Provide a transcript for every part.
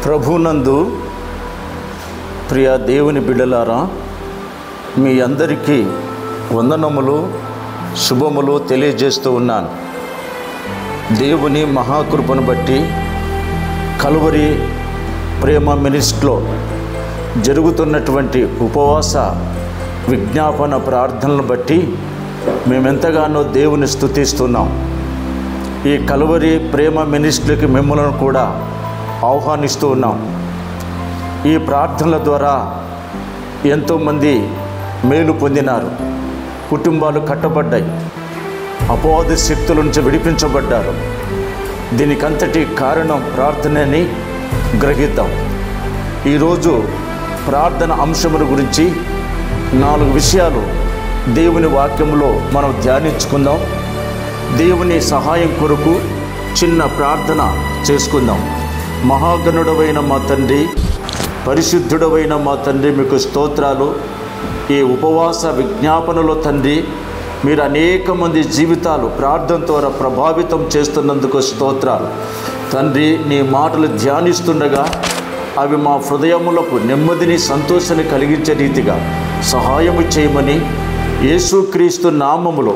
ప్రభునందు ప్రియ దేవుని బిడ్డలారా, మీ అందరికీ వందనములు శుభములు తెలియజేస్తూ ఉన్నాను. దేవుని మహాకృపను బట్టి కల్వరి ప్రేమ మినిస్ట్రీలో జరుగుతున్నటువంటి ఉపవాస విజ్ఞాపన ప్రార్థనలను బట్టి మేమెంతగానో దేవుని స్తుతిస్తున్నాం. ఈ కల్వరి ప్రేమ మినిస్ట్రీకి మిమ్మల్ని కూడా ఆహ్వానిస్తూ ఉన్నాం. ఈ ప్రార్థనల ద్వారా ఎంతోమంది మేలు పొందినారు, కుటుంబాలు కట్టబడ్డాయి, అపవాద శక్తుల నుంచి విడిపించబడ్డారు. దీనికంతటి కారణం ప్రార్థనని గ్రహిద్దాం. ఈరోజు ప్రార్థన అంశముల గురించి 4 విషయాలు దేవుని వాక్యంలో మనం ధ్యానించుకుందాం. దేవుని సహాయం కొరకు చిన్న ప్రార్థన చేసుకుందాం. మహాగణుడవైన మా తండ్రి, పరిశుద్ధుడవైన మా తండ్రి, మీకు స్తోత్రాలు. ఈ ఉపవాస విజ్ఞాపనలో తండ్రి, మీరు అనేక మంది జీవితాలు ప్రార్థన ద్వారా ప్రభావితం చేస్తున్నందుకు స్తోత్రాలు తండ్రి. నీ మాటలు ధ్యానిస్తుండగా అవి మా హృదయములకు నెమ్మదిని సంతోషాన్ని కలిగించే రీతిగా సహాయము చేయమని యేసుక్రీస్తు నామములో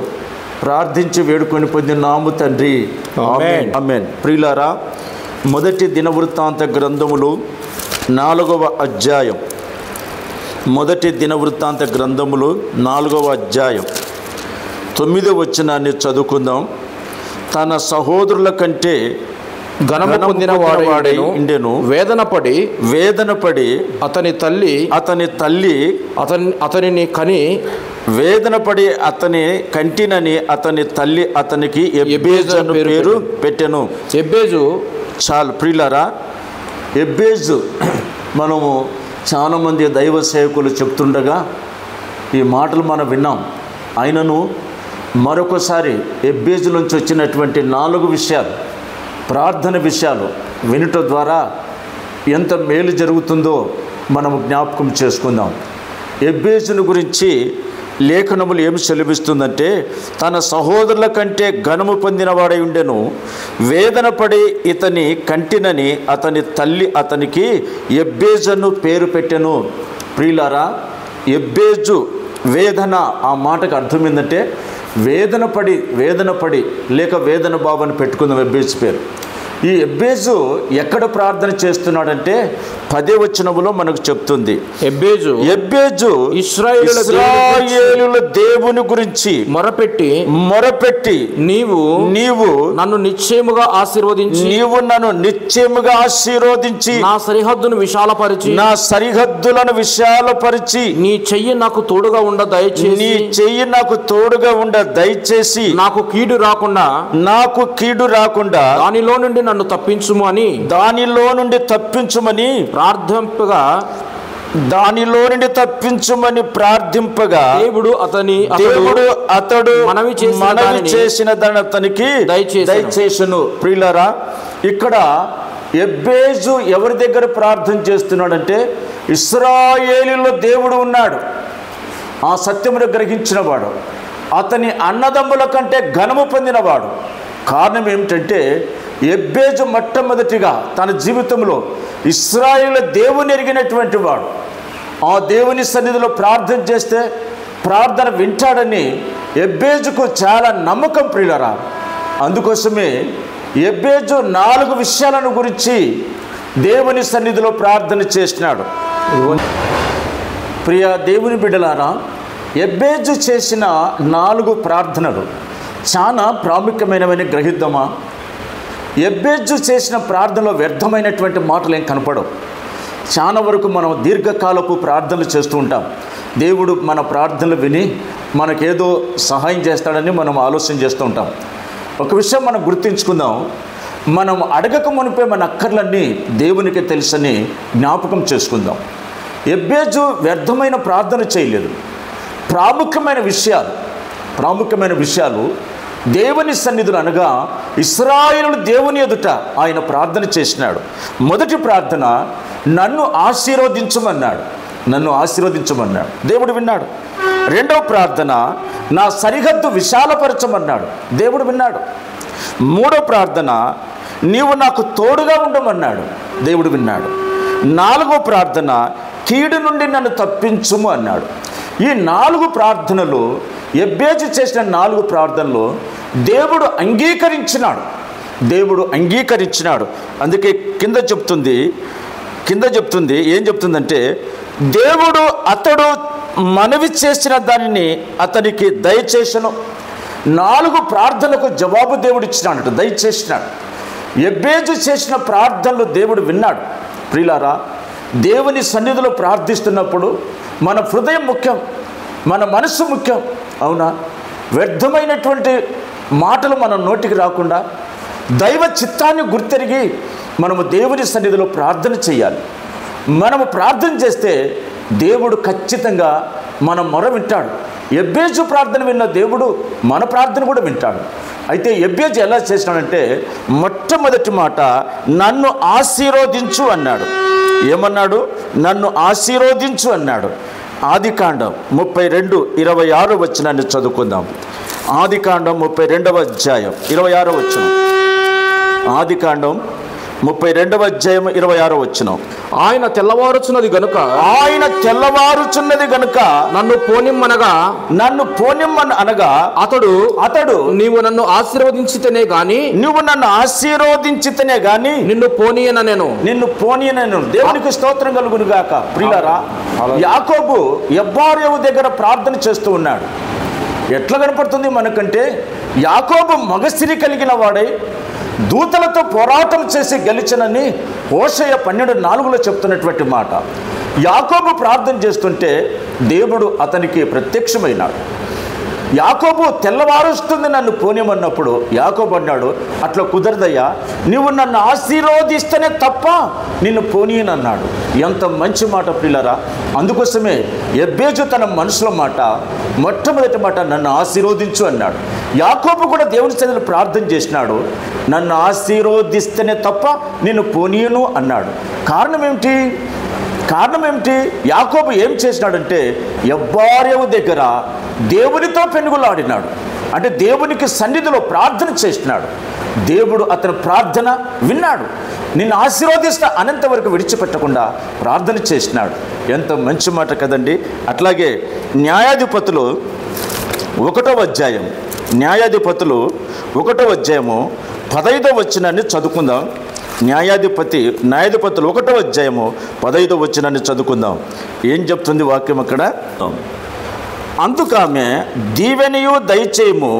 ప్రార్థించి వేడుకొని పొందినాము తండ్రి, ఆమేన్. ఆమేన్. ప్రియులారా, మొదటి దినవృత్తాంత గ్రంథములు 4వ అధ్యాయం. మొదటి దినవృత్తాంత గ్రంథములు 4వ అధ్యాయం 9వ వచనాన్ని చదువుకుందాం. తన సహోదరుల కంటే ఘనము పొందిన వాడై ఉండెను. వేదనపడి అతని తల్లి అతనిని కని వేదనపడి అతని కంటినని అతని తల్లి అతనికి ఎబ్బేజు అను పేరు పెట్టెను. ఎబ్బేజు చాలు ప్రియులారా, ఎబ్బేజు మనము చాలామంది దైవ సేవకులు చెప్తుండగా ఈ మాటలు మనం విన్నాం. ఆయనను మరొకసారి ఎబ్బేజు నుంచి వచ్చినటువంటి 4 విషయాలు, ప్రార్థన విషయాలు వినటం ద్వారా ఎంత మేలు జరుగుతుందో మనము జ్ఞాపకం చేసుకుందాం. ఎబ్బేజును గురించి లేఖనములు ఏమి సెలవిస్తుందంటే, తన సహోదరుల కంటే ఘనము పొందినవాడై ఉండెను, వేదనపడి ఇతని కంటినని అతని తల్లి అతనికి ఎబ్బేజను పేరు పెట్టెను. ప్రియులారా, ఎబ్బేజు వేదన, ఆ మాటకు అర్థం ఏంటంటే వేదనపడి లేక వేదన బాబుని పెట్టుకుందాం ఎబ్బేజు పేరు. ఈ ఎబ్బేజు ఎక్కడ ప్రార్థన చేస్తున్నాడంటే 10వ వచనములో మనకు చెప్తుంది. ఎబ్బేజు ఇశ్రాయేలుల దేవుని గురించి మొరపెట్టి నీవు నన్ను నిశ్చయముగా ఆశీర్వదించి నా సరిహద్దులను విశాలపరిచి నీ చెయ్యి నాకు తోడుగా ఉండ దయచేసి నాకు కీడు రాకుండా దానిలో నుండి నన్ను తప్పించుమని ప్రార్థింపగా దేవుడు అతడు మనవి చేసిన దాన్ని అతనికి దయచేసెను. ప్రియులారా, ఇక్కడ ఎబ్బేజు ఎవరి దగ్గర ప్రార్థన చేస్తున్నాడంటే, ఇశ్రాయేలులో దేవుడు ఉన్నాడు, ఆ సత్యమును గ్రహించినవాడు, అతని అన్నదమ్ముల కంటే ఘనము పొందినవాడు. కారణం ఏమిటంటే, ఎబ్బేజు మొట్టమొదటిగా తన జీవితంలో ఇశ్రాయేలు దేవుని ఎరిగినటువంటి వాడు. ఆ దేవుని సన్నిధిలో ప్రార్థన చేస్తే ప్రార్థన వింటాడని ఎబ్బేజుకు చాలా నమ్మకం. ప్రియులారా, అందుకోసమే ఎబ్బేజు 4 విషయాలను గురించి దేవుని సన్నిధిలో ప్రార్థన చేసినాడు. ప్రియ దేవుని బిడ్డలారా, ఎబ్బేజు చేసిన 4 ప్రార్థనలు చాలా ప్రాముఖ్యమైనవని గ్రహిద్దామా? ఎబ్బేజు చేసిన ప్రార్థనలో వ్యర్థమైనటువంటి మాటలు ఏం కనపడవు. చాలా వరకు మనం దీర్ఘకాలపు ప్రార్థనలు చేస్తూ ఉంటాం. దేవుడు మన ప్రార్థనలు విని మనకేదో సహాయం చేస్తాడని మనం ఆలోచన చేస్తూ ఉంటాం. ఒక విషయం మనం గుర్తుంచుకుందాం, మనం అడగక మునిపే మన అక్కర్లన్నీ దేవునికి తెలుసని జ్ఞాపకం చేసుకుందాం. ఎబ్బేజు వ్యర్థమైన ప్రార్థన చేయలేదు. ప్రాముఖ్యమైన విషయాలు దేవుని సన్నిధులు అనగా ఇశ్రాయేలు దేవుని ఎదుట ఆయన ప్రార్థన చేసినాడు. మొదటి ప్రార్థన, నన్ను ఆశీర్వదించమన్నాడు. దేవుడు విన్నాడు. రెండవ ప్రార్థన, నా సరిహద్దు విశాలపరచమన్నాడు. దేవుడు విన్నాడు. మూడో ప్రార్థన, నీవు నాకు తోడుగా ఉండమన్నాడు. దేవుడు విన్నాడు. 4వ ప్రార్థన, కీడు నుండి నన్ను తప్పించుము అన్నాడు. ఈ 4 ప్రార్థనలు, ఎబ్బేజు చేసిన 4 ప్రార్థనలు దేవుడు అంగీకరించినాడు. అందుకే కింద చెప్తుంది ఏం చెప్తుందంటే, దేవుడు అతడు మనవి చేసిన దానిని అతనికి దయచేసను. 4 ప్రార్థనలకు జవాబు దేవుడు ఇచ్చినాడు, దయచేసినాడు. ఎబ్బేజు చేసిన ప్రార్థనలు దేవుడు విన్నాడు. ప్రియులారా, దేవుని సన్నిధిలో ప్రార్థిస్తున్నప్పుడు మన హృదయం ముఖ్యం, మన మనస్సు ముఖ్యం. అవునా? వ్యర్థమైనటువంటి మాటలు మన నోటికి రాకుండా దైవ చిత్తాన్ని గుర్తెరిగి మనము దేవుని సన్నిధిలో ప్రార్థన చేయాలి. మనము ప్రార్థన చేస్తే దేవుడు ఖచ్చితంగా మన మొర వింటాడు. ఎబ్బేజు ప్రార్థన విన్న దేవుడు మన ప్రార్థన కూడా వింటాడు. అయితే ఎబ్బేజు ఎలా చేసినాడంటే, మొట్టమొదటి మాట, నన్ను ఆశీర్వదించు అన్నాడు. ఏమన్నాడు? నన్ను ఆశీర్వదించు అన్నాడు. ఆదికాండం 32:26 వచనాన్ని చదువుకుందాం. ఆదికాండం 32వ అధ్యాయం 26వ వచనం. ఆదికాండం 32వ అధ్యాయం 26వ వచనం. ఆయన తెల్లవారుచున్నది గనుక నన్ను పోనిమ్మన అనగా అతడు నీవు నన్ను ఆశీర్వదించితేనే గాని నిన్ను పోనీయనను. దేవునికి స్తోత్రం కలుగును గాక. ప్రియులారా, యాకోబు ఎబ్బారేవు దగ్గర ప్రార్థన చేస్తూ ఉన్నాడు. ఎట్లా కనపడుతుంది మనకంటే, యాకోబు మగసిరి కలిగిన వాడై దూతలతో పోరాటం చేసి గెలిచనని హోషేయ 12:4 చెప్తున్నటువంటి మాట. యాకోబు ప్రార్థన చేస్తుంటే దేవుడు అతనికి ప్రత్యక్షమైనాడు. యాకోబు తెల్లవారుస్తుంది నన్ను పోనిమన్నప్పుడు యాకోబు అన్నాడు, అట్లా కుదరదయ్యా, నువ్వు నన్ను ఆశీర్వదిస్తేనే తప్ప నిన్ను పోనీయనన్నాడు. ఎంత మంచి మాట ప్రియులారా. అందుకోసమే ఎబ్బేజు తన మనసులో మాట, మొట్టమొదటి మాట, నన్ను ఆశీర్వదించు అన్నాడు. యాకోబు కూడా దేవుని సన్నిధిలో ప్రార్థన చేసినాడు, నన్ను ఆశీర్వదిస్తేనే తప్ప నిన్ను పోనీయను అన్నాడు. కారణం ఏమిటి? యాకోబు ఏం చేసినాడంటే, ఎబ్బారేవు దగ్గర దేవునితో పెనుగులాడినాడు. అంటే దేవునికి సన్నిధిలో ప్రార్థన చేసినాడు. దేవుడు అతని ప్రార్థన విన్నాడు. నిన్ను ఆశీర్వదిస్తా అనంత వరకు విడిచిపెట్టకుండా ప్రార్థన చేసినాడు. ఎంత మంచి మాట కదండి. అట్లాగే న్యాయాధిపతులు 1వ అధ్యాయం 15వ వచనాన్ని చదువుకుందాం. న్యాయాధిపతులు 1వ అధ్యాయము 15వ వచనాన్ని చదువుకుందాం. ఏం చెప్తుంది వాక్యం అక్కడ? అందుకామె, దీవెనయు దయచేయము,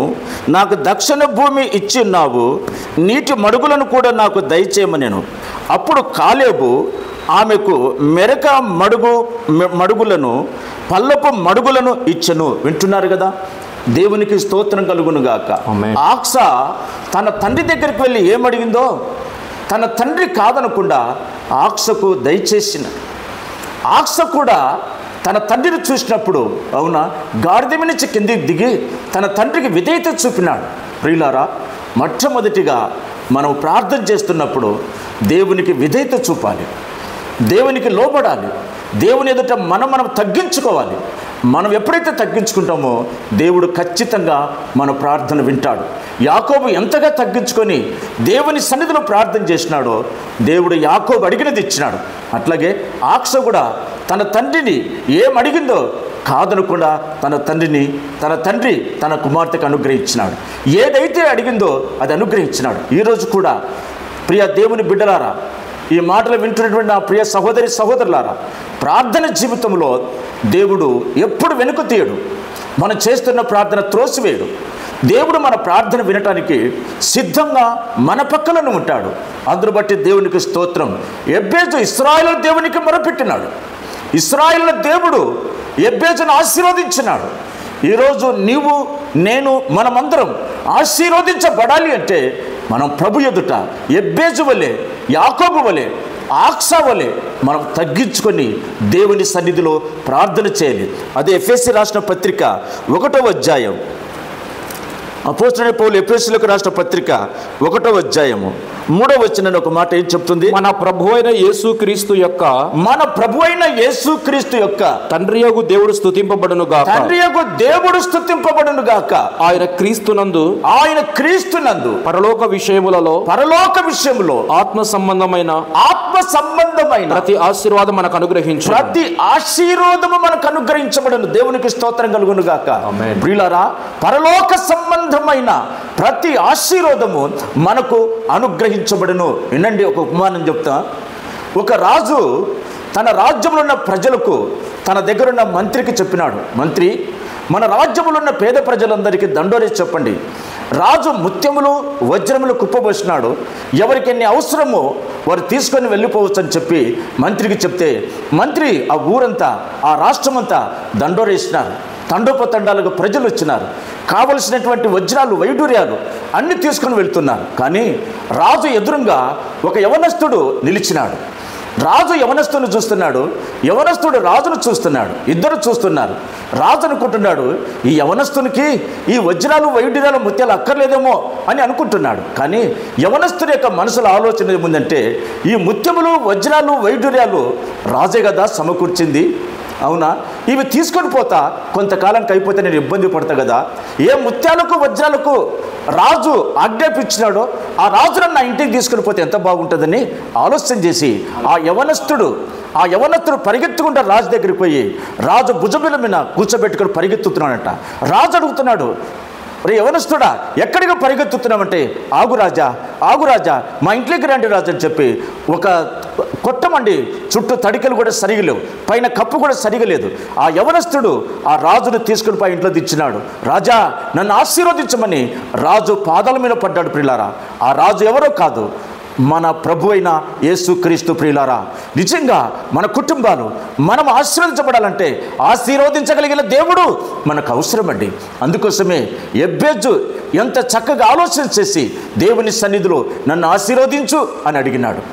నాకు దక్షిణ భూమి ఇచ్చిన్నావు, నీటి మడుగులను కూడా నాకు దయచేయమనెను. అప్పుడు కాలేబు ఆమెకు మెరక మడుగులను పల్లపు మడుగులను ఇచ్చెను. వింటున్నారు కదా? దేవునికి స్తోత్రం కలుగునుగాక. ఆక్స తన తండ్రి దగ్గరికి వెళ్ళి ఏమడిగిందో తన తండ్రి కాదనకుండా ఆక్సకు దయచేసిన. ఆక్స కూడా తన తండ్రిని చూసినప్పుడు, అవునా, గాడిద నుంచి కిందికి దిగి తన తండ్రికి విధేయత చూపినాడు. ప్రియులారా, మొట్టమొదటిగా మనం ప్రార్థన చేస్తున్నప్పుడు దేవునికి విధేయత చూపాలి, దేవునికి లోబడాలి, దేవుని ఎదుట మనం తగ్గించుకోవాలి. మనం ఎప్పుడైతే తగ్గించుకుంటామో దేవుడు ఖచ్చితంగా మన ప్రార్థన వింటాడు. యాకోబు ఎంతగా తగ్గించుకొని దేవుని సన్నిధిలో ప్రార్థన చేసినాడో దేవుడు యాకోబు అడిగినది ఇచ్చినాడు. అట్లాగే ఆక్స కూడా తన తండ్రిని ఏమడిగిందో కాదనకుండా తన తండ్రి తన కుమార్తెకు అనుగ్రహించినాడు. ఏదైతే అడిగిందో అది అనుగ్రహించినాడు. ఈరోజు కూడా ప్రియ దేవుని బిడ్డలారా, ఈ మాటలు వింటున్నటువంటి నా ప్రియ సహోదరులారా, ప్రార్థన జీవితంలో దేవుడు ఎప్పుడు వెనుక తీయడు. మనం చేస్తున్న ప్రార్థన త్రోసివేయడు. దేవుడు మన ప్రార్థన వినటానికి సిద్ధంగా మన పక్కలను ఉంటాడు. అందును బట్టి దేవునికి స్తోత్రం. ఎబ్బేజు ఇశ్రాయేలు దేవునికి మొరపెట్టినాడు. ఇశ్రాయేలు దేవుడు ఎబ్బేజును ఆశీర్వదించినాడు. ఈరోజు నీవు, నేను, మనమందరం ఆశీర్వదించబడాలి అంటే మనం ప్రభు ఎదుట ఎబ్బేజు వలె, యాకోబు వలె, ఆక్సా వలె మనం తగ్గించుకొని దేవుని సన్నిధిలో ప్రార్థన చేయాలి. అదే ఎఫెసీ రాసిన పత్రిక 1వ అధ్యాయం అపోస్తలుడైన పౌలు ఎఫెసీయులకు రాసిన పత్రిక 1వ అధ్యాయము 3వ వచనం ఒక మాట ఏం చెప్తుంది? మన ప్రభువైన యేసుక్రీస్తు యొక్క తండ్రియగు దేవుడు స్తుతింపబడును గాక. దేవుడు స్తుతింపబడును గాక. ఆయన క్రీస్తునందు పరలోక విషయములో ఆత్మ సంబంధమైన ప్రతి ఆశీర్వాదం మనకు అనుగ్రహించబడును. దేవునికి స్తోత్రం కలుగును గాక. ప్రియులారా, పరలోక సంబంధమైన ప్రతి ఆశీర్వాదము మనకు అనుగ్రహించబడును. వినండి, ఒక ఉపమానం చెప్తా. ఒక రాజు తన రాజ్యంలో ఉన్న ప్రజలకు తన దగ్గరున్న మంత్రికి చెప్పినాడు, మంత్రి, మన రాజ్యంలో ఉన్న పేద ప్రజలందరికీ దండోరేసి చెప్పండి. రాజు ముత్యములు వజ్రములు కుప్పబోసినాడు, ఎవరికి ఎన్ని అవసరమో వారు తీసుకొని వెళ్ళిపోవచ్చు అని చెప్పి మంత్రికి చెప్తే, మంత్రి ఆ ఊరంతా ఆ రాష్ట్రమంతా దండోరేసినారు. తండోపతండాలుగా ప్రజలు వచ్చినారు. కావలసినటువంటి వజ్రాలు వైడూర్యాలు అన్ని తీసుకొని వెళ్తున్నారు. కానీ రాజు ఎదురుగా ఒక యవనస్తుడు నిలిచినాడు. రాజు యవనస్తుని చూస్తున్నాడు, యవనస్తుడు రాజును చూస్తున్నాడు. ఇద్దరు చూస్తున్నారు. రాజు అనుకుంటున్నాడు, ఈ యవనస్తునికి ఈ వజ్రాలు వైడూర్యాలు ముత్యాలు అక్కర్లేదేమో అని అనుకుంటున్నాడు. కానీ యవనస్తుని యొక్క మనసులో ఆలోచన ఏముందంటే, ఈ ముత్యములు వజ్రాలు వైడూర్యాలు రాజే కదా సమకూర్చింది, అవునా, ఇవి తీసుకొని పోతా కొంతకాలానికి అయిపోతే నేను ఇబ్బంది పడతా కదా. ఏ ముత్యాలకు వజ్రాలకు రాజు ఆజ్ఞాపించినాడో ఆ రాజు నన్ను నా ఇంటికి తీసుకుని పోతే ఎంత బాగుంటుందని ఆలోచన చేసి ఆ యవనస్తుడు పరిగెత్తుకుంటా రాజు దగ్గరికి పోయి రాజు భుజబిల మీద కూర్చోబెట్టుకుని పరిగెత్తుతున్నాడట. రాజు అడుగుతున్నాడు, రే యవనస్తుడా, ఎక్కడికి పరిగెత్తుతున్నామంటే, ఆగు రాజా మా ఇంట్లోకి రండి రాజు అని చెప్పి ఒక కొట్టమండి, చుట్టూ తడికలు కూడా సరిగా లేవు, పైన కప్పు కూడా సరిగా లేదు. ఆ యవనస్తుడు ఆ రాజును తీసుకుని పోయి ఇంట్లో దించినాడు. రాజా నన్ను ఆశీర్వదించమని రాజు పాదాల మీద పడ్డాడు. ప్రియులారా, ఆ రాజు ఎవరో కాదు, మన ప్రభు అయిన యేసుక్రీస్తు. ప్రియులారా, నిజంగా మన కుటుంబాలు మనం ఆశీర్వదించబడాలంటే ఆశీర్వదించగలిగిన దేవుడు మనకు అవసరమండి. అందుకోసమే ఎబ్బేజు ఎంత చక్కగా ఆలోచన చేసి దేవుని సన్నిధిలో నన్ను ఆశీర్వదించు అని అడిగినాడు.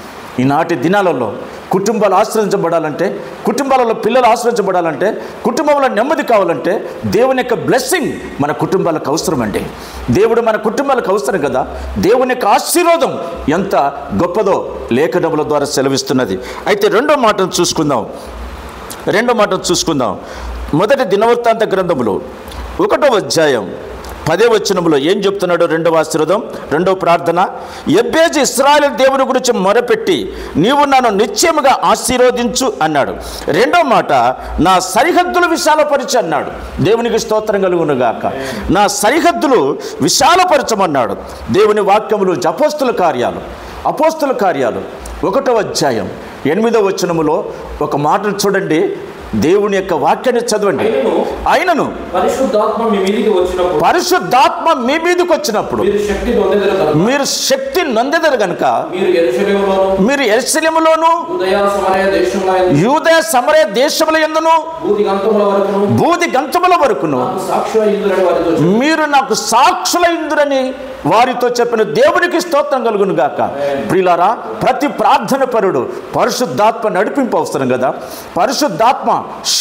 ఈనాటి దినాలలో కుటుంబాలు ఆశ్రయించబడాలంటే, కుటుంబాలలో పిల్లలు ఆశ్రయించబడాలంటే, కుటుంబంలో నెమ్మది కావాలంటే దేవుని యొక్క బ్లెస్సింగ్ మన కుటుంబాలకు అవసరమండి. దేవుడు మన కుటుంబాలకు అవసరం కదా. దేవుని యొక్క ఆశీర్వాదం ఎంత గొప్పదో లేఖనముల ద్వారా సెలవిస్తున్నది. అయితే రెండో మాటను చూసుకుందాం. మొదటి దినవృత్తాంత గ్రంథములో 1వ అధ్యాయం 10వ వచనంలో ఏం చెప్తున్నాడు? రెండవ ఆశీర్వాదం, రెండవ ప్రార్థన. ఎబ్బేజు ఇశ్రాయేలు దేవుని గురించి మొరపెట్టి, నీవు నన్ను నిశ్చయముగా ఆశీర్వదించు అన్నాడు. రెండో మాట, నా సరిహద్దులు విశాలపరచు అన్నాడు. దేవునికి స్తోత్రం కలుగును గాక. నా సరిహద్దులు విశాలపరచమన్నాడు. దేవుని వాక్యములు అపోస్తుల కార్యాలు 1వ అధ్యాయం 8వ వచనములో ఒక మాటను చూడండి. దేవుని యొక్క వాక్యాన్ని చదవండి. ఆయనను పరిశుద్ధాత్మ మీ మీదకి వచ్చినప్పుడు మీరు శక్తి నొందెదరు గనుక మీరు యెరూషలేములోను యూదయ సమరయ దేశముల యందును బూది గంతముల వరకును మీరు నాకు సాక్షులైందురని వారితో చెప్పిన దేవునికి స్తోత్రం కలుగును గాక. ప్రియులారా, ప్రతి ప్రార్థన పరుడు పరిశుద్ధాత్మ నడిపింపు అవసరం కదా, పరిశుద్ధాత్మ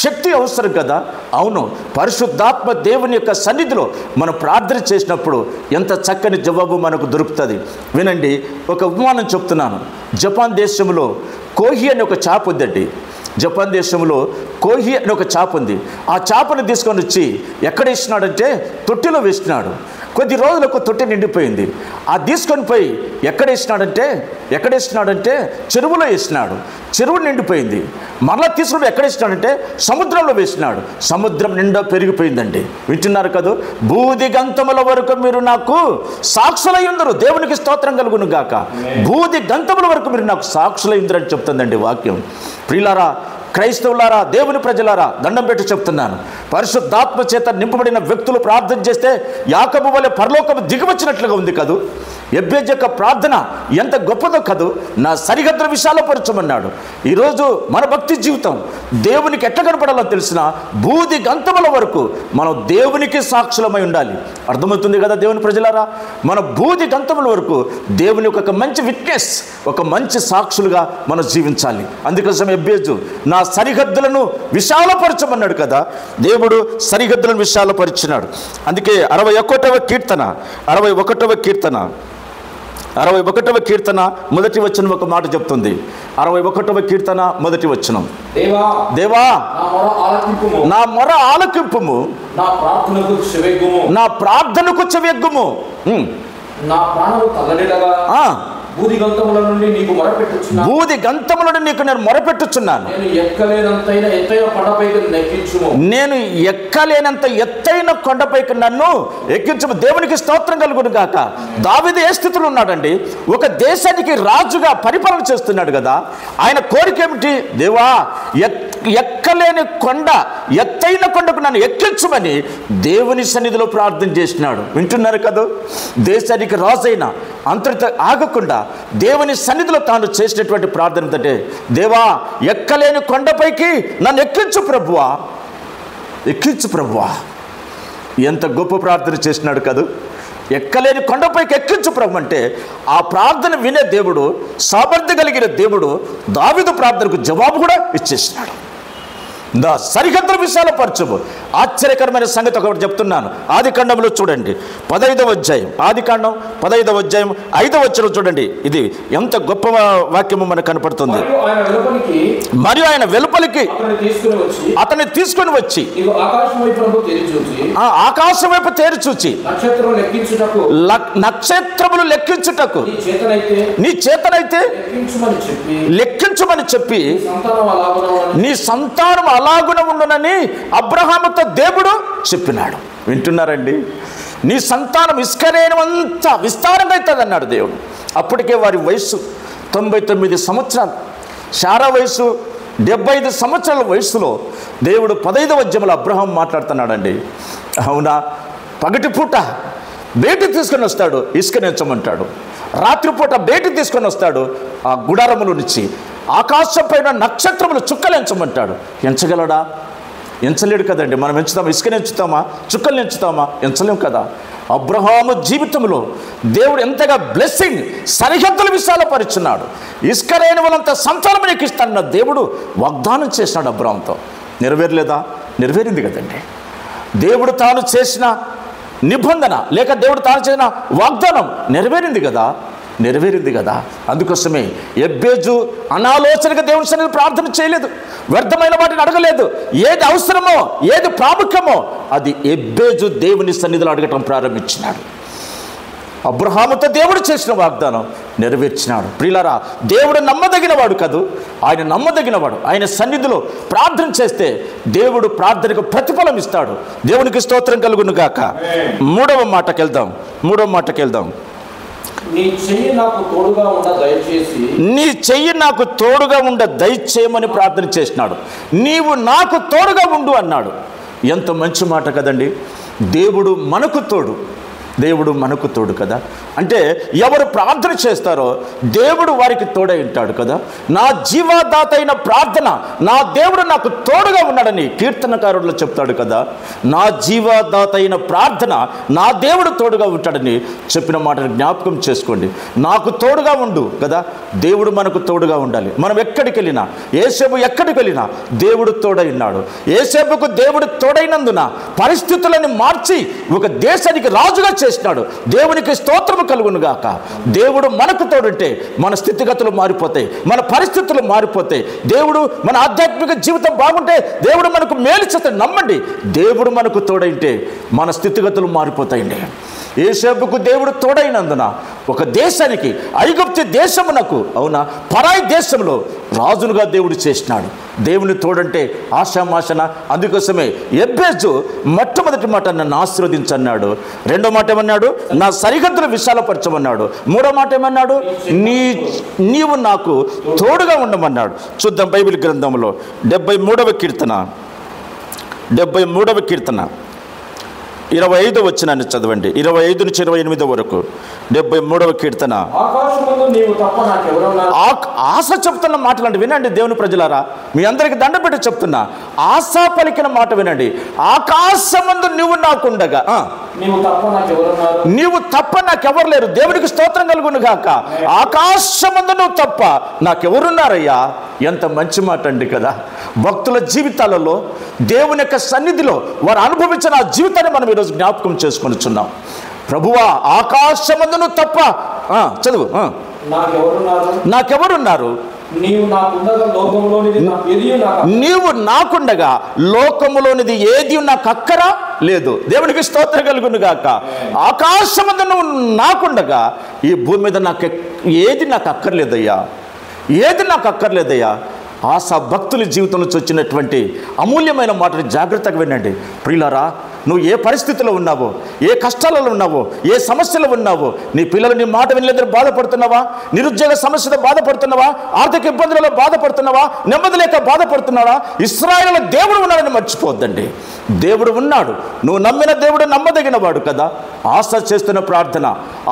శక్తి అవసరం కదా. అవును, పరిశుద్ధాత్మ దేవుని యొక్క సన్నిధిలో మనం ప్రార్థన చేసినప్పుడు ఎంత చక్కని జవాబు మనకు దొరుకుతుంది. వినండి, ఒక ఉపమానం చెప్తున్నాను. జపాన్ దేశంలో కోహి అనే ఒక చేప ఉందండి. జపాన్ దేశంలో కోహి అని ఒక చేప ఉంది. ఆ చేపను తీసుకొని వచ్చి ఎక్కడ వేసినాడంటే తొట్టిలో వేసినాడు. కొద్ది రోజులకు తొట్టి నిండిపోయింది. ఆ తీసుకొని పోయి ఎక్కడ వేసినాడంటే చెరువులో వేసినాడు. చెరువు నిండిపోయింది. మరలా తీసుకుని ఎక్కడ వేసినాడంటే సముద్రంలో వేసినాడు. సముద్రం నిండా పెరిగిపోయిందండి. వింటున్నారు కదా? బూది గంతముల వరకు మీరు నాకు సాక్షులయ్యుందరు. దేవునికి స్తోత్రం కలుగును గాక. బూది గంతముల వరకు మీరు నాకు సాక్షులయ్యుందరు అని చెప్తుందండి వాక్యం. ప్రియులారా, క్రైస్తవులారా, దేవుని ప్రజలారా, దండం పెట్టి చెప్తున్నాను, పరిశుద్ధాత్మ చేత నింపబడిన వ్యక్తులు ప్రార్థన చేస్తే యాకోబు వలె పరలోకము దిగివచ్చినట్లుగా ఉంది కదూ. ఎబ్బేజు యొక్క ప్రార్థన ఎంత గొప్పదో కదూ. నా సరిహద్దుల విశాలపరచమన్నాడు. ఈరోజు మన భక్తి జీవితం దేవునికి ఎట్లా కనపడాలో తెలిసిన బూది గంతముల వరకు మనం దేవునికి సాక్షులమై ఉండాలి. అర్థమవుతుంది కదా దేవుని ప్రజలారా? మన బూది గంతముల వరకు దేవునికి ఒక మంచి విట్నెస్, ఒక మంచి సాక్షులుగా మనం జీవించాలి. అందుకోసం ఎబ్బేజు నా సరిహద్దులను విశాలపరచమన్నాడు కదా. దేవుడు సరిహద్దులను విశాలపరిచినాడు. అందుకే 61వ కీర్తన మొదటి వచనం ఒక మాట చెప్తుంది. 61వ కీర్తన మొదటి వచనం, దేవా నా మొర ఆలకింపుము, నా ప్రార్థనకు చెవియొగ్గుము, నా ప్రాణము తల్లడిలగా బూది గంతముల నుండి నీకు మొరపెట్టుచున్నాను, బూది గంతముల నుండి నీకు నేను మొరపెట్టుచున్నాను. నేను ఎక్కలేనంత ఎత్తైన కొండపైకి నన్ను ఎక్కించుము. దేవునికి స్తోత్రం కలుగును గాక. దావీదు ఏ స్థితిలో ఉన్నాడండి? ఒక దేశానికి రాజుగా పరిపాలన చేస్తున్నాడు కదా. ఆయన కోరిక ఏమిటి? దేవా ఎక్కలేని కొండ, ఎత్తైన కొండకు నన్ను ఎక్కించుమని దేవుని సన్నిధిలో ప్రార్థన చేసినాడు. వింటున్నారు కదా? దేశానికి రాజైన అంతటితో ఆగకుండా దేవుని సన్నిధిలో తాను చేసినటువంటి ప్రార్థన ఏంటంటే, దేవా ఎక్కలేని కొండపైకి నన్ను ఎక్కించు ప్రభువా, ఎక్కించు ప్రభువా. ఎంత గొప్ప ప్రార్థన చేసినాడు కదా. ఎక్కలేని కొండపైకి ఎక్కించు ప్రభు అంటే ఆ ప్రార్థన వినే దేవుడు, సామర్థ్యం కలిగిన దేవుడు దావీదు ప్రార్థనకు జవాబు కూడా ఇచ్చేసినాడు. దా సరిహద్దుల విశాలపరచుము. ఆశ్చర్యకరమైన సంగతి ఒకటి చెప్తున్నాను. ఆదికాండంలో చూడండి 15వ అధ్యాయం, ఆదికాండం 15వ అధ్యాయం 5వ వచనం చూడండి. ఇది ఎంత గొప్ప వాక్యము మనకు కనపడుతుంది. మరియు ఆయన వెలుపలికి అతన్ని తీసుకుని వచ్చి ఆకాశం వైపు తేరి చూచి నక్షత్రములు లెక్కించుటకు నీ చేతనైతే లెక్కించమని చెప్పి నీ సంతానం అలాగున ఉండునని అబ్రహాముతో దేవుడు చెప్పినాడు. వింటున్నారండి? నీ సంతానం ఇసుకరేణువంత విస్తారంగా అవుతుంది అన్నాడు దేవుడు. అప్పటికే వారి వయసు 99 సంవత్సరాలు, శారా వయసు 75 సంవత్సరాల వయసులో దేవుడు 15వ అధ్యాయంలో అబ్రహాం మాట్లాడుతున్నాడండి. అవునా, పగటిపూట బేటి తీసుకొని వస్తాడు, ఇసుక నెంచమంటాడు. రాత్రిపూట బేటి తీసుకొని వస్తాడు, ఆ గుడారముల నుంచి ఆకాశం పైన నక్షత్రములు చుక్కలు ఎంచమంటాడు. ఎంచగలడా? ఎంచలేడు కదండి. మనం ఎంచుతామా? ఇసుకని ఎంచుతామా? చుక్కలు ఎంచుతామా? ఎంచలేం కదా. అబ్రహాము జీవితంలో దేవుడు ఎంతగా బ్లెస్సింగ్, సరిహద్దులు విశాలపరుచున్నాడు. ఇసుకరేణువులంత సంతానం నీకు ఇస్తానన్న దేవుడు వాగ్దానం చేసినాడు అబ్రహాంతో. నెరవేరలేదా? నెరవేరింది కదండి. దేవుడు తాను చేసిన నిబంధన లేక దేవుడు తాను చేసిన వాగ్దానం నెరవేరింది కదా, నెరవేరింది కదా. అందుకోసమే ఎబ్బేజు అనాలోచనగా దేవుని సన్నిధిలో ప్రార్థన చేయలేదు, వ్యర్థమైన వాటిని అడగలేదు. ఏది అవసరమో, ఏది ప్రాముఖ్యమో అది ఎబ్బేజు దేవుని సన్నిధిలో అడగటం ప్రారంభించినాడు. అబ్రహాముతో దేవుడు చేసిన వాగ్దానం నెరవేర్చినాడు. ప్రియులారా, దేవుడు నమ్మదగినవాడు కాదు, ఆయన నమ్మదగినవాడు. ఆయన సన్నిధిలో ప్రార్థన చేస్తే దేవుడు ప్రార్థనకు ప్రతిఫలం ఇస్తాడు. దేవునికి స్తోత్రం కలుగును గాక. మూడవ మాటకి వెళ్దాం. నీ చెయ్యి నాకు తోడుగా ఉండ దయచేయమని ప్రార్థన చేసినాడు. నీవు నాకు తోడుగా ఉండు అన్నాడు. ఎంత మంచి మాట కదండి. దేవుడు మనకు తోడు కదా. అంటే ఎవరు ప్రార్థన చేస్తారో దేవుడు వారికి తోడై ఉంటాడు కదా. నా జీవదాత అయిన ప్రార్థన నా దేవుడు నాకు తోడుగా ఉన్నాడని కీర్తనకారుడు చెప్తాడు కదా. నా జీవదాత అయిన ప్రార్థన నా దేవుడు తోడుగా ఉంటాడని చెప్పిన మాటను జ్ఞాపకం చేసుకోండి. నాకు తోడుగా ఉండు కదా. దేవుడు మనకు తోడుగా ఉండాలి. మనం ఎక్కడికి వెళ్ళినా, యేసేపు ఎక్కడికి వెళ్ళినా దేవుడు తోడై ఉన్నాడు. యేసేపుకు దేవుడు తోడైనందున పరిస్థితులను మార్చి ఒక దేశానికి రాజుగా చేసినాడు. దేవునికి స్తోత్రము కలుగును గాక. దేవుడు మనకు తోడుంటే మన స్థితిగతులు మారిపోతాయి, మన పరిస్థితులు మారిపోతాయి. దేవుడు మన ఆధ్యాత్మిక జీవితం బాగుంటే దేవుడు మనకు మేలు చేస్తాడు. నమ్మండి, దేవుడు మనకు తోడైంటే మన స్థితిగతులు మారిపోతాయండి. యేసేపుకు దేవుడు తోడైనందున ఒక దేశానికి, ఐగుప్తు దేశమునకు, అవునా, పరాయి దేశంలో రాజునుగా దేవుడు చేసినాడు. దేవుని తోడంటే ఆశామాషన. అందుకోసమే ఎబ్బేజు మొట్టమొదటి మాట నన్ను ఆశీర్వదించన్నాడు. రెండో మాట ఏమన్నాడు? నా సరిహద్దులు విశాలపరచమన్నాడు. మూడో మాట ఏమన్నాడు? నీవు నాకు తోడుగా ఉండమన్నాడు. చూద్దాం బైబిల్ గ్రంథంలో 73వ కీర్తన 25 వచనాన్ని చదవండి. 25 నుంచి 28 వరకు. 73వ కీర్తన. ఆకాశమందు నీవు తప్ప నాకెవరున్నారు? ఆశ చెప్తున్న మాటలు అంటే వినండి దేవుని ప్రజలారా, మీ అందరికి దండ పెట్టి చెప్తున్నా. ఆశ పలికిన మాట వినండి. ఆకాశమందు నువ్వు నాకుండగా నీవు తప్ప నాకెవరు లేరు. దేవునికి స్తోత్రం కలుగును గాక. ఆకాశమందు నువ్వు తప్ప నాకెవరున్నారయ్యా. ఎంత మంచి మాట అండి కదా. భక్తుల జీవితాలలో దేవుని యొక్క సన్నిధిలో వారు అనుభవించిన ఆ జీవితాన్ని మనం ఈరోజు జ్ఞాపకం చేసుకొనిచున్నాం. ప్రభువా, ఆకాశమందు నువ్వు తప్ప చదువు నాకెవరున్నారు? నీవు నాకుండగా లోకములోనిది ఏది నాకు అక్కరా లేదు. దేవునికి స్తోత్రం కలుగును గాక. ఆకాశమందు నువ్వు నాకుండగా ఈ భూమి మీద ఏది నాకు అక్కర్లేదయ్యా, ఏది నాకు అక్కర్లేదయ్యా. ఆశా భక్తుల జీవితం నుంచి వచ్చినటువంటి అమూల్యమైన మాటని జాగ్రత్తగా వినండి ప్రియులారా. నువ్వు ఏ పరిస్థితిలో ఉన్నావో, ఏ కష్టాలలో ఉన్నావో, ఏ సమస్యలో ఉన్నావో, నీ పిల్లలు నీ మాట వినలేదని బాధపడుతున్నావా? నిరుద్యోగ సమస్యతో బాధపడుతున్నావా? ఆర్థిక ఇబ్బందులలో బాధపడుతున్నావా? నెమ్మది లేక బాధపడుతున్నావా? ఇశ్రాయేలు దేవుడు ఉన్నాడని మర్చిపోద్దండి. దేవుడు ఉన్నాడు. నువ్వు నమ్మిన దేవుడు నమ్మదగిన వాడు కదా. ఆశ చేస్తున్న ప్రార్థన,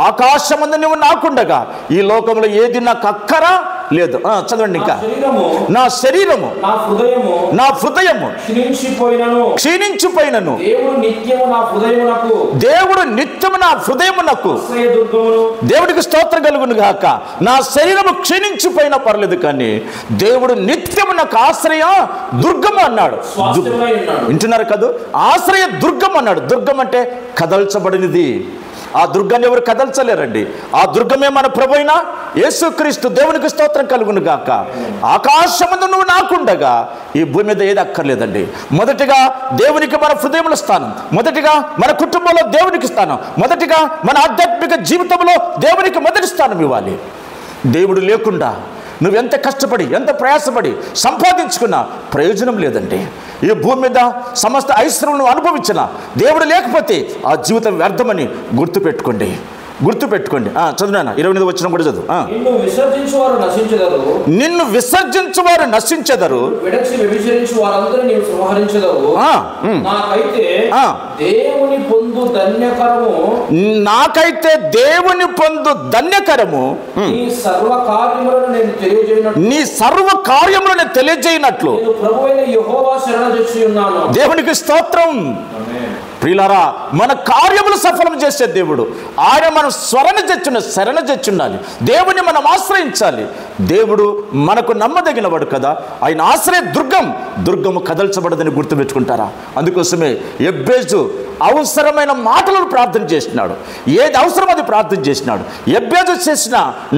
ఆకాశమందు నువ్వు నాకుండగా ఈ లోకంలో ఏది నాకు అక్కరా లేదు. చదవండి ఇంకా. నా శరీరము నా హృదయము క్షీణించిపోయినను దేవుడు నిత్యము నా హృదయమునకు. దేవుడికి స్తోత్రం కలుగును గాక. నా శరీరము క్షీణించిపోయినా పర్లేదు కానీ దేవుడు నిత్యము నాకు ఆశ్రయ దుర్గము అన్నాడు. వింటున్నారు కదా? ఆశ్రయ దుర్గం అన్నాడు. దుర్గం అంటే కదల్చబడినది. ఆ దుర్గాన్ని ఎవరు కదల్చలేరండి. ఆ దుర్గమే మన ప్రభువైన యేసుక్రీస్తు. దేవునికి స్తోత్రం కలుగును గాక. ఆకాశమందు నువ్వు నాకుండగా ఈ భూమి మీద ఏది అక్కర్లేదండి. మొదటిగా దేవునికి మన హృదయంలో స్థానం, మొదటిగా మన కుటుంబంలో దేవునికి స్థానం, మొదటిగా మన ఆధ్యాత్మిక జీవితంలో దేవునికి మొదటి స్థానం ఇవ్వాలి. దేవుడు లేకుండా నువ్వెంత కష్టపడి ఎంత ప్రయాసపడి సంపాదించుకున్నా ప్రయోజనం లేదండి. ఈ భూమి మీద సమస్త ఐశ్వర్యం నువ్వు అనుభవించిన దేవుడు లేకపోతే ఆ జీవితం వ్యర్థమని గుర్తుపెట్టుకోండి. చదువునా 28 వచనం కూడా చదువు. నిన్ను విసర్జించువారు నశించెదరు, నాకైతే దేవుని పొందు ధన్యకరము నీ సర్వ కార్యములను తెలియజేయనట్లు. దేవునికి స్తోత్రం. ప్రియులారా, మన కార్యములు సఫలం చేసే దేవుడు ఆయన. మనం శరణ తెచ్చుండాలి. దేవుని మనం ఆశ్రయించాలి. దేవుడు మనకు నమ్మదగిన వాడు కదా. ఆయన ఆశ్రయ దుర్గము కదల్చబడదని గుర్తుపెట్టుకుంటారా? అందుకోసమే యెబ్బేజు అవసరమైన మాటలను ప్రార్థన చేసినాడు. ఏది అవసరం అది ప్రార్థన చేసినాడు. యెబ్బేజు చేసిన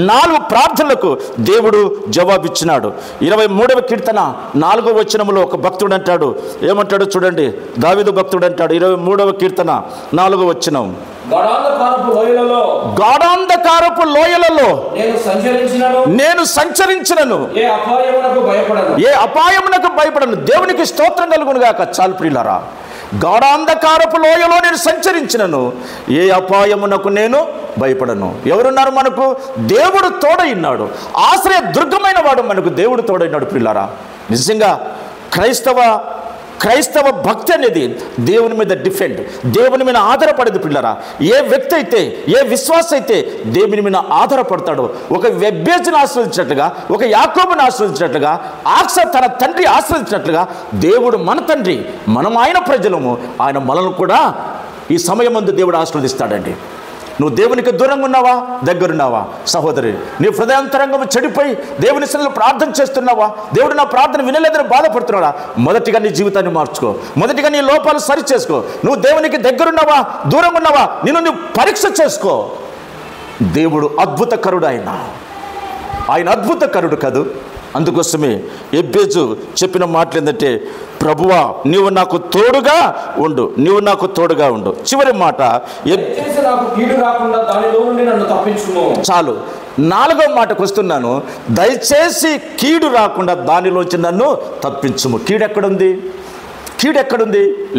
4 ప్రార్థనలకు దేవుడు జవాబిచ్చినాడు. 23వ కీర్తన 4వ వచనములో ఒక భక్తుడు అంటాడు, ఏమంటాడు చూడండి. దావీదు భక్తుడు అంటాడు 23వ కీర్తన 4వ వచనం. గాఢాంధకారపు లోయలలో నేను సంచరించినను ఏ అపాయమునకు భయపడను. దేవునికి స్తోత్రం కలుగును గాక. చాలు ప్రియులారా, గాఢాంధకారపు లోయలో నేను సంచరించినను ఏ అపాయమునకు నేను భయపడను. ఎవరున్నారు మనకు? దేవుడు తోడైనాడు. ఆశ్రయ దుర్గమైన వాడు మనకు దేవుడు తోడైనాడు. ప్రియులారా, నిజంగా క్రైస్తవ భక్తి అనేది దేవుని మీద దేవుని మీద ఆధారపడేది. పిల్లరా, ఏ వ్యక్తి అయితే, ఏ విశ్వాస అయితే దేవుని మీద ఆధారపడతాడో, ఒక యెబ్బేజును ఆశ్రయించినట్లుగా, ఒక యాకోబును ఆశ్రయించినట్లుగా, ఆక్స తన తండ్రి ఆశ్రయించినట్లుగా దేవుడు మన తండ్రి, మనం ఆయన ప్రజలము. ఆయన మనల్ని కూడా ఈ సమయమందు దేవుడు ఆశీర్వదిస్తాడండి. నువ్వు దేవునికి దూరంగా ఉన్నావా, దగ్గరున్నావా? సహోదరి, నీ హృదయాంతరంగం చెడిపోయి దేవుని సన్నిధిలో ప్రార్థన చేస్తున్నావా? దేవుడు నా ప్రార్థన వినలేదని బాధపడుతున్నాడా? మొదటిగా నీ జీవితాన్ని మార్చుకో. మొదటిగా నీ లోపాలు సరి చేసుకో. నువ్వు దేవునికి దగ్గరున్నావా, దూరంగా ఉన్నావా? నువ్వు పరీక్ష చేసుకో. దేవుడు అద్భుతకరుడు. ఆయన అద్భుతకరుడు కాదు. అందుకోసమే యెబ్బేజు చెప్పిన మాటలు ఏంటంటే, ప్రభువా నీవు నాకు తోడుగా ఉండు, నీవు నాకు తోడుగా ఉండు. చివరి మాట చాలు. 4వ మాటకు వస్తున్నాను. దయచేసి కీడు రాకుండా దానిలోంచి నన్ను తప్పించుము. కీడెక్కడుంది?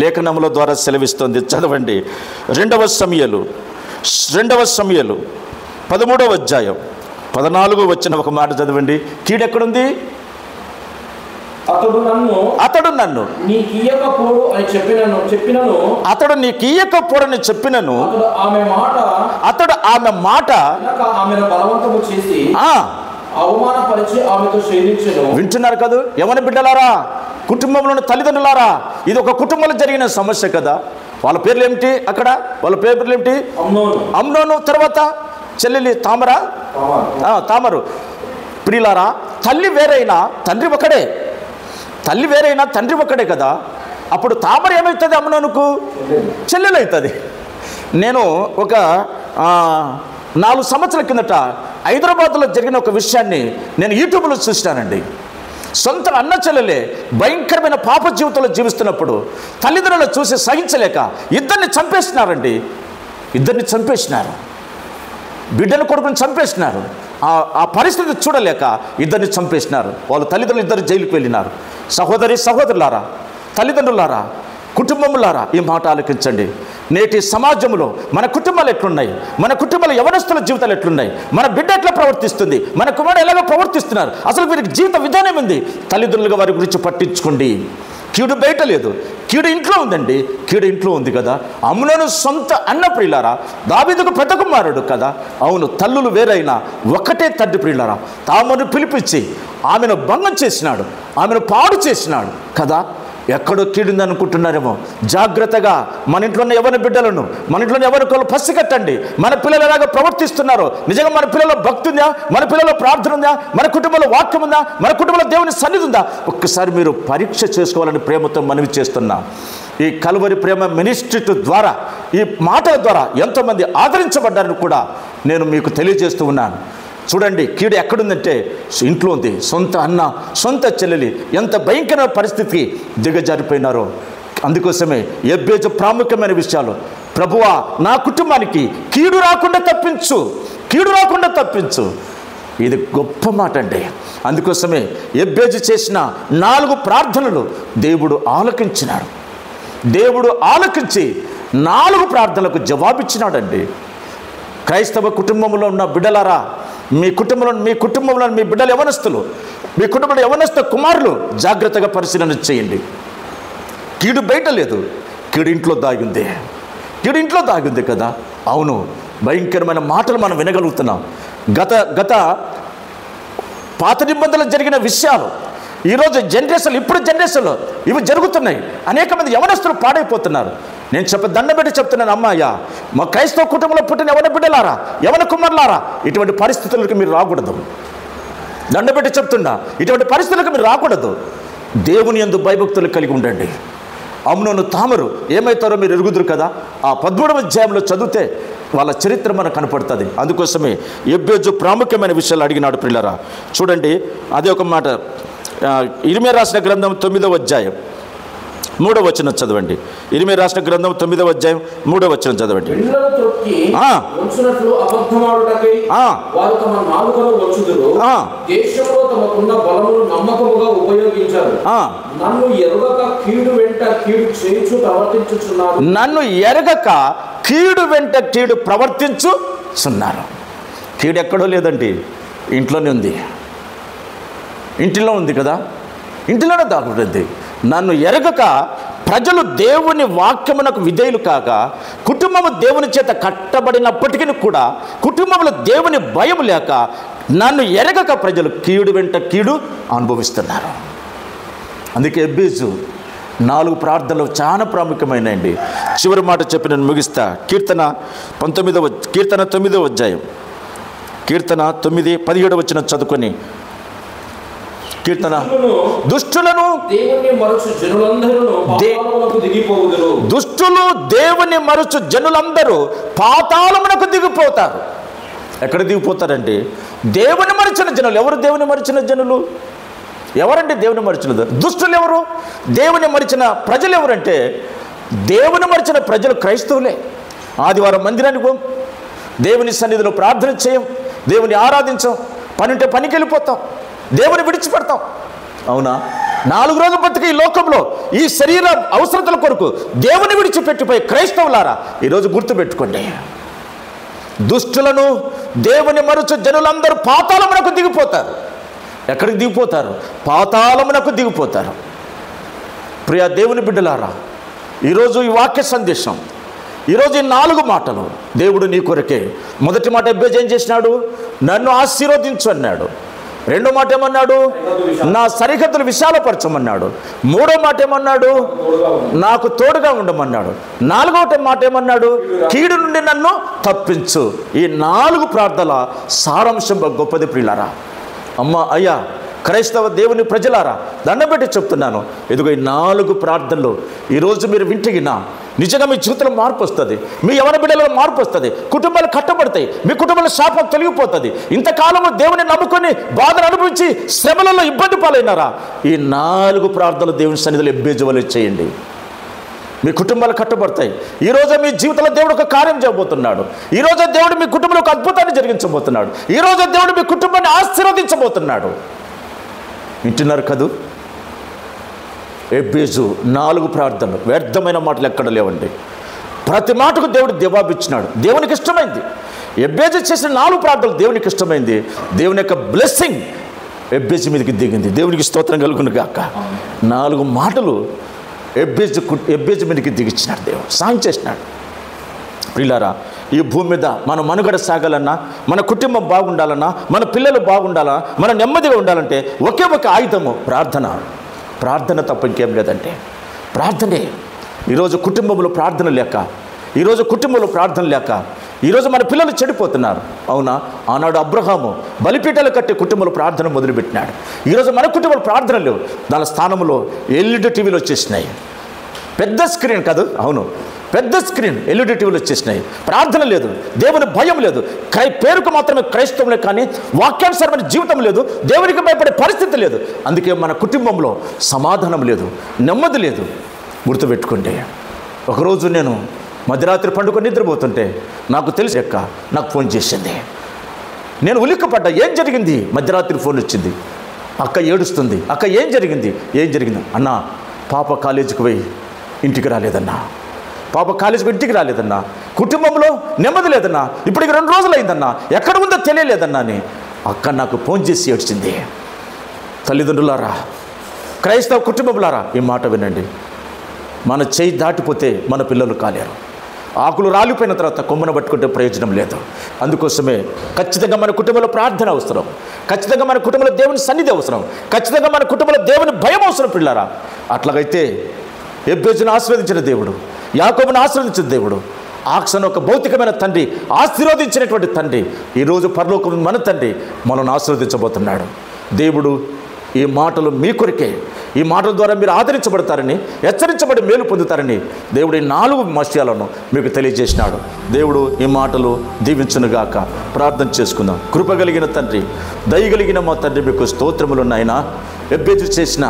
లేఖనముల ద్వారా సెలవిస్తుంది. చదవండి. 2వ సమూయేలు 13వ అధ్యాయం 14వ వచనం ఒక మాట చదవండి. కీడెక్కడుంది? అతడు నన్ను నీకియ్యకపోడు అని చెప్పినను అతడు నీకియ్యకపోడని చెప్పినను అతడు ఆమె మాట ఆమెను బలవంతము చేసి అవమానపరిచి ఆమెతో శయనించెను. వింటున్నారు కదా యవన బిడ్డలారా, కుటుంబంలోని తల్లిదండ్రులారా, ఇది ఒక కుటుంబంలో జరిగిన సమస్య కదా. వాళ్ళ పేర్లు ఏమిటి? అక్కడ వాళ్ళ పేర్లు ఏమిటి? అమ్నోను, తర్వాత చెల్లెలి తామరు. ప్రియులారా, తల్లి వేరైనా తండ్రి ఒకడే, తల్లి వేరైనా తండ్రి ఒకడే కదా. అప్పుడు తామర ఏమవుతుంది? అమ్నోనుకు చెల్లెలు అవుతుంది. నేను ఒక 4 సంవత్సరాల కిందట హైదరాబాద్లో జరిగిన ఒక విషయాన్ని నేను యూట్యూబ్లో చూసినానండి. సొంత అన్న చెల్లెలే భయంకరమైన పాప జీవితంలో జీవిస్తున్నప్పుడు తల్లిదండ్రులు చూసి సహించలేక ఇద్దరిని చంపేసినారండి. ఇద్దరిని చంపేసినారు, బిడ్డను కొడుకుని చంపేసినారు. ఆ పరిస్థితి చూడలేక ఇద్దరిని చంపేసినారు. వాళ్ళ తల్లిదండ్రులు ఇద్దరు జైలుకి వెళ్ళినారు. సహోదరులారా, తల్లిదండ్రులారా, కుటుంబములారా, ఈ మాట ఆలోచించండి. నేటి సమాజంలో మన కుటుంబాలు ఎట్లున్నాయి? మన కుటుంబాల యవనస్తుల జీవితాలు ఎట్లున్నాయి? మన బిడ్డ ఎట్లా ప్రవర్తిస్తుంది? మన కుమారుడు ఎలాగో ప్రవర్తిస్తున్నారు? అసలు వీరికి జీవిత విధానం ఉంది. తల్లిదండ్రులుగా వారి గురించి పట్టించుకోండి. కీడు బయట లేదు, కీడు ఇంట్లో ఉందండి. కీడు ఇంట్లో ఉంది కదా. అమ్నోను సొంత అన్న ప్రియులారా, దావీదుకు పెద్ద కుమారుడు కదా. అవును, తల్లులు వేరైనా ఒకటే తండ్రి ప్రియులారా. తామను పిలిపించి ఆమెను భంగం చేసినాడు, ఆమెను పాడు చేసినాడు కదా. ఎక్కడో కీడుంది అనుకుంటున్నారేమో. జాగ్రత్తగా మన ఇంట్లోనే ఎవరి బిడ్డలను, మన ఇంట్లోనే ఎవరికోళ్ళు పసిగట్టండి. మన పిల్లలు ఎలాగో ప్రవర్తిస్తున్నారో, నిజంగా మన పిల్లల్లో భక్తి ఉందా? మన పిల్లల్లో ప్రార్థన ఉందా? మన కుటుంబంలో వాక్యం ఉందా? మన కుటుంబంలో దేవుని సన్నిధి ఉందా? ఒక్కసారి మీరు పరీక్ష చేసుకోవాలని ప్రేమతో మనవి చేస్తున్నా. ఈ కల్వరి ప్రేమ మినిస్ట్రీ ద్వారా, ఈ మాటల ద్వారా ఎంతోమంది ఆదరించబడ్డారని కూడా నేను మీకు తెలియజేస్తూ ఉన్నాను. చూడండి, కీడు ఎక్కడుందంటే ఇంట్లో ఉంది. సొంత అన్న, సొంత చెల్లెలి ఎంత భయంకరమైన పరిస్థితికి దిగజారిపోయినారో. అందుకోసమే ఎబ్బేజు ప్రాముఖ్యమైన విషయాలు. ప్రభువా, నా కుటుంబానికి కీడు రాకుండా తప్పించు, కీడు రాకుండా తప్పించు. ఇది గొప్ప మాట అండి. అందుకోసమే ఎబ్బేజు చేసిన 4 ప్రార్థనలు దేవుడు ఆలకించినాడు. దేవుడు ఆలకించి 4 ప్రార్థనలకు జవాబిచ్చినాడండి. క్రైస్తవ కుటుంబంలో ఉన్న బిడ్డలారా, మీ కుటుంబంలో మీ బిడ్డలు యవనస్తులు, మీ కుటుంబంలో యవనస్తు కుమారులు జాగ్రత్తగా పరిశీలన చేయండి. కీడు బయట లేదు, కీడు ఇంట్లో దాగింది. కీడు ఇంట్లో దాగింది కదా. అవును, భయంకరమైన మాటలు మనం వినగలుగుతున్నాం. గత పాత నిబంధనలు జరిగిన విషయాలు ఈరోజు ఇప్పుడు జనరేషన్లో ఇవి జరుగుతున్నాయి. అనేక మంది యవనస్తులు పాడైపోతున్నారు. నేను దండం పెట్టి చెప్తున్నాను, అమ్మాయ్యా, మా క్రైస్తవ కుటుంబంలో పుట్టిన యవన బిడ్డలారా, యవన కుమారులారా, ఇటువంటి పరిస్థితులకు మీరు రాకూడదు. దండం పెట్టి చెప్తున్నా, ఇటువంటి పరిస్థితులకు మీరు రాకూడదు. దేవుని యందు భయభక్తులు కలిగి ఉండండి. అమ్నోను తామరు ఏమవుతారో మీరు ఎరుగుదురు కదా. ఆ 13వ అధ్యాయంలో చదివితే వాళ్ళ చరిత్ర మనకు కనపడుతుంది. అందుకోసమే ఎబ్బేజు ప్రాముఖ్యమైన విషయాలు అడిగినాడు. ప్రియులారా, చూడండి, అదే ఒక మాట. ఇర్మియా రాసిన గ్రంథం 9వ అధ్యాయం 3వ వచనం చదవండి. ఇర్మియా రాసిన గ్రంథం 9వ అధ్యాయం 3వ వచనం చదవండి. నన్ను ఎరగక కీడు వెంట కీడు ప్రవర్తించుచున్నారు. కీడు ఎక్కడో లేదండి, ఇంట్లోనే ఉంది. ఇంటిలో ఉంది కదా, ఇంటిలోనే దాగుతుంది. నన్ను ఎరగక ప్రజలు దేవుని వాక్యమునకు విధేయులు కాక, కుటుంబము దేవుని చేత కట్టబడినప్పటికీ కూడా కుటుంబంలో దేవుని భయం లేక, నన్ను ఎరగక ప్రజలు కీడు వెంట కీడు అనుభవిస్తున్నారు. అందుకే ఎబ్బేజు 4 ప్రార్థనలు చాలా ప్రాముఖ్యమైనవి. చివరి మాట చెప్పి నేను ముగిస్తా. కీర్తన 9వ అధ్యాయం, కీర్తన 9:17 వచనం చదువుకొని, కీర్తన, దుష్టులు దేవుని మరచు జనులందరూ పాతాళమునకు దిగిపోతారు. ఎక్కడ దిగిపోతారండి? దేవుని మరిచిన జనులు. ఎవరు దేవుని మరిచిన జనులు? ఎవరండి దేవుని మరిచిన? దుష్టులు ఎవరు? దేవుని మరిచిన ప్రజలు ఎవరంటే, దేవుని మరిచిన ప్రజలు క్రైస్తవులే. ఆదివారం మందిరానికి పోం, దేవుని సన్నిధిలో ప్రార్థన చేయం, దేవుని ఆరాధించం, పని ఉంటే పనికి వెళ్ళిపోతాం, దేవుని విడిచిపెడతాం. అవునా? 4 రోజులు బతికి ఈ లోకంలో ఈ శరీర అవసరతల కొరకు దేవుని విడిచిపెట్టిపోయి క్రైస్తవులారా, ఈరోజు గుర్తుపెట్టుకోండి, దుష్టులను దేవుని మరుచు జనులందరూ పాతాళమునకు దిగిపోతారు. ఎక్కడికి దిగిపోతారు? పాతాళమునకు దిగిపోతారు. ప్రియ దేవుని బిడ్డలారా, ఈరోజు ఈ వాక్య సందేశం, ఈరోజు ఈ 4 మాటలు దేవుడు నీ కొరకే. మొదటి మాట ఎబ్బేజు ఏం చేసినాడు? నన్ను ఆశీర్వదించు అన్నాడు. రెండో మాట ఏమన్నాడు? నా సరిహద్దులు విశాలపరచమన్నాడు. మూడో మాట ఏమన్నాడు? నాకు తోడుగా ఉండమన్నాడు. నాలుగో మాట ఏమన్నాడు? కీడు నుండి నన్ను తప్పించు. ఈ 4 ప్రార్థనల సారాంశం గొప్పది ప్రియులారా. అమ్మ, అయ్యా, క్రైస్తవ దేవుని ప్రజలారా, దండం పెట్టి చెప్తున్నాను, ఇదిగో ఈ 4 ప్రార్థనలు ఈరోజు మీరు వింటిగినా నిజంగా మీ జీవితంలో మార్పు వస్తుంది. మీ యవన బిడ్డలలో మార్పు వస్తుంది. కుటుంబాలు కట్టబడతాయి. మీ కుటుంబంలో శాపం తొలగిపోతుంది. ఇంతకాలము దేవుని నమ్ముకొని బాధను అనుభవించి శ్రమలలో ఇబ్బంది పాలైనారా? ఈ 4 ప్రార్థనలు దేవుని సన్నిధిలో ఎబ్బేజు వలె చేయండి. మీ కుటుంబాలు కట్టబడతాయి. ఈరోజు మీ జీవితంలో దేవుడు ఒక కార్యం చేయబోతున్నాడు. ఈరోజు దేవుడు మీ కుటుంబంలో ఒక అద్భుతాన్ని జరిగించబోతున్నాడు. ఈరోజు దేవుడు మీ కుటుంబాన్ని ఆశీర్వదించబోతున్నాడు. వింటున్నారు కదూ? ఎబ్బేజు 4 ప్రార్థనలు, వ్యర్థమైన మాటలు ఎక్కడ లేవండి. ప్రతి మాటకు దేవుడు జవాబిచ్చినాడు. దేవునికి ఇష్టమైంది. ఎబ్బేజు చేసిన 4 ప్రార్థనలు దేవునికి ఇష్టమైంది. దేవుని యొక్క బ్లెస్సింగ్ ఎబ్బేజు మీదకి దిగింది. దేవునికి స్తోత్రం కలుగును గాక. 4 మాటలు ఎబ్బేజు మీదకి దిగిచ్చినాడు. దేవుడు సాయం చేసినాడు. ప్రియులారా, ఈ భూమి మీద మన మనుగడ సాగాలన్నా, మన కుటుంబం బాగుండాలన్నా, మన పిల్లలు బాగుండాలన్నా, మన నెమ్మదిగా ఉండాలంటే ఒకే ఒక ఆయుధము ప్రార్థన. ప్రార్థన తప్ప ఇంకేం లేదంటే ప్రార్థనే. ఈరోజు కుటుంబంలో ప్రార్థన లేక, ఈరోజు మన పిల్లలు చెడిపోతున్నారు. అవునా? ఆనాడు అబ్రహాము బలిపీఠాలు కట్టి కుటుంబంలో ప్రార్థన మొదలుపెట్టినాడు. ఈరోజు మన కుటుంబంలో ప్రార్థన లేవు. దాని స్థానంలో ఎల్ఈడి టీవీలు వచ్చేసినాయి. పెద్ద స్క్రీన్ కాదు, అవును, పెద్ద స్క్రీన్ ఎల్ఈడి టీవీలు వచ్చేసినాయి. ప్రార్థన లేదు, దేవుని భయం లేదు. పేరుకు మాత్రమే క్రైస్తవులే కానీ వాక్యానుసారమైన జీవితం లేదు. దేవునికి భయపడే పరిస్థితి లేదు. అందుకే మన కుటుంబంలో సమాధానం లేదు, నెమ్మది లేదు. గుర్తుపెట్టుకోండి. ఒకరోజు నేను మధ్యరాత్రి పండుకొని నిద్రపోతుంటే నాకు తెలిసి నాకు ఫోన్ చేసింది. నేను ఉలిక్కపడ్డా. ఏం జరిగింది? మధ్యరాత్రి ఫోన్ వచ్చింది. అక్క ఏడుస్తుంది. అక్క ఏం జరిగింది? అన్నా, పాప కాలేజీకి పోయి ఇంటికి రాలేదన్నా. కుటుంబంలో నెమ్మది లేదన్నా. ఇప్పటికి 2 రోజులు అయిందన్నా. ఎక్కడ ఉందో తెలియలేదన్నా అని అక్క నాకు ఫోన్ చేసి ఏడ్చింది. తల్లిదండ్రులారా, క్రైస్తవ కుటుంబంలారా, ఈ మాట వినండి. మన చేయి దాటిపోతే మన పిల్లలు కాలేరు. ఆకులు రాలిపోయిన తర్వాత కొమ్మను పట్టుకుంటే ప్రయోజనం లేదు. అందుకోసమే ఖచ్చితంగా మన కుటుంబంలో ప్రార్థన అవసరం. ఖచ్చితంగా మన కుటుంబంలో దేవుని సన్నిధి అవసరం. ఖచ్చితంగా మన కుటుంబంలో దేవుని భయం అవసరం పిల్లరా. అట్లాగైతే ఎబ్బేజును ఆశీర్వదించిన దేవుడు, యాకోబును ఆశీర్వదించిన దేవుడు, ఆక్సను ఒక భౌతికమైన తండ్రి, ఆశీర్వదించినటువంటి తండ్రి, ఈరోజు పరలోకం మన తండ్రి మనల్ని ఆశీర్వదించబోతున్నాడు. దేవుడు ఈ మాటలు మీ కొరికే. ఈ మాటల ద్వారా మీరు ఆదరించబడతారని, హెచ్చరించబడి మేలు పొందుతారని దేవుడు ఈ 4 విషయాలను మీకు తెలియజేసినాడు. దేవుడు ఈ మాటలు దీవించునుగాక. ప్రార్థన చేసుకుందాం. కృపగలిగిన తండ్రి, దయగలిగిన మా తండ్రి, మీకు స్తోత్రములు. నాయనా, ఎబ్బేజు చేసిన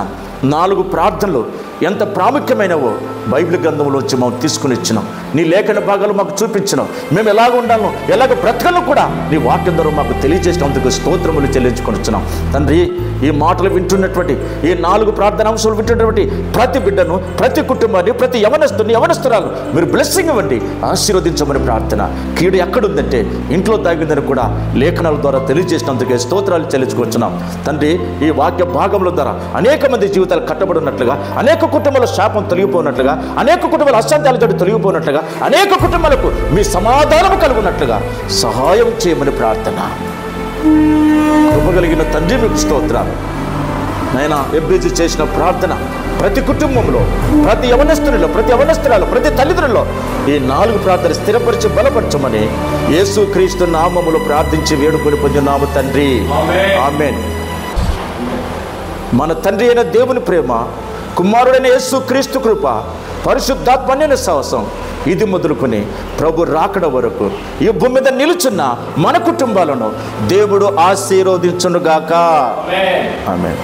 4 ప్రార్థనలు ఎంత ప్రాముఖ్యమైనవో బైబిల్ గ్రంథంలోంచి మనం తీసుకుని ఇచ్చినాం. నీ లేఖన భాగాలు మాకు చూపించినాం. మేము ఎలాగ ఉండాలో, ఎలాగ బ్రతకలో కూడా నీ వాక్యం ద్వారా మాకు తెలియజేసినందుకు స్తోత్రములు చెల్లించుకొని వచ్చినాం. తండ్రి, ఈ మాటలు వింటున్నటువంటి, ఈ 4 ప్రార్థన అంశాలు వింటున్నటువంటి ప్రతి బిడ్డను, ప్రతి కుటుంబాన్ని, ప్రతి యవనస్తురాలు మీరు బ్లెస్సింగ్ ఇవ్వండి, ఆశీర్వదించమని ప్రార్థన. కీడు ఎక్కడుందంటే ఇంట్లో దాగిందని కూడా లేఖనాల ద్వారా తెలియజేసినందుకే స్తోత్రాలు చెల్లించుకొచ్చున్నాం. తండ్రి, ఈ వాక్య భాగముల ద్వారా అనేక మంది జీవితాలు కట్టబడినట్లుగా, అనేక కుటుంబాల శాపం తొలగిపోయినట్లుగా, అనేక కుటుంబాల అశాంతాలతో తొలగిపోయినట్లుగా, అనేక కుటుంబాలకు మీ సమాధానం కలుగునట్లుగా సహాయం చేయమని ప్రార్థన. కృపగలిగిన తండ్రి, మీకు స్తోత్రాలు. నాయనా, ఎబ్బేజు చేసిన ప్రార్థన ప్రతి కుటుంబంలో, ప్రతి యవనస్తునిలో, ప్రతి యవనస్తురాలు, ప్రతి తల్లిదండ్రుల్లో ఈ 4 ప్రార్థన స్థిరపరిచి బలపరచమని యేసుక్రీస్తు నామములో ప్రార్థించి వేడుకొని పొందినాము తండ్రి. ఆమేన్. మన తండ్రి అయిన దేవుని ప్రేమ, కుమారుడైన యేసుక్రీస్తు కృప, పరిశుద్ధాత్మన్య సహవాసం ఇది మొదలుకొని ప్రభు రాకడ వరకు ఈ భూమి మీద నిలుచున్న మన కుటుంబాలను దేవుడు ఆశీర్వదించునుగాక. ఆమేన్.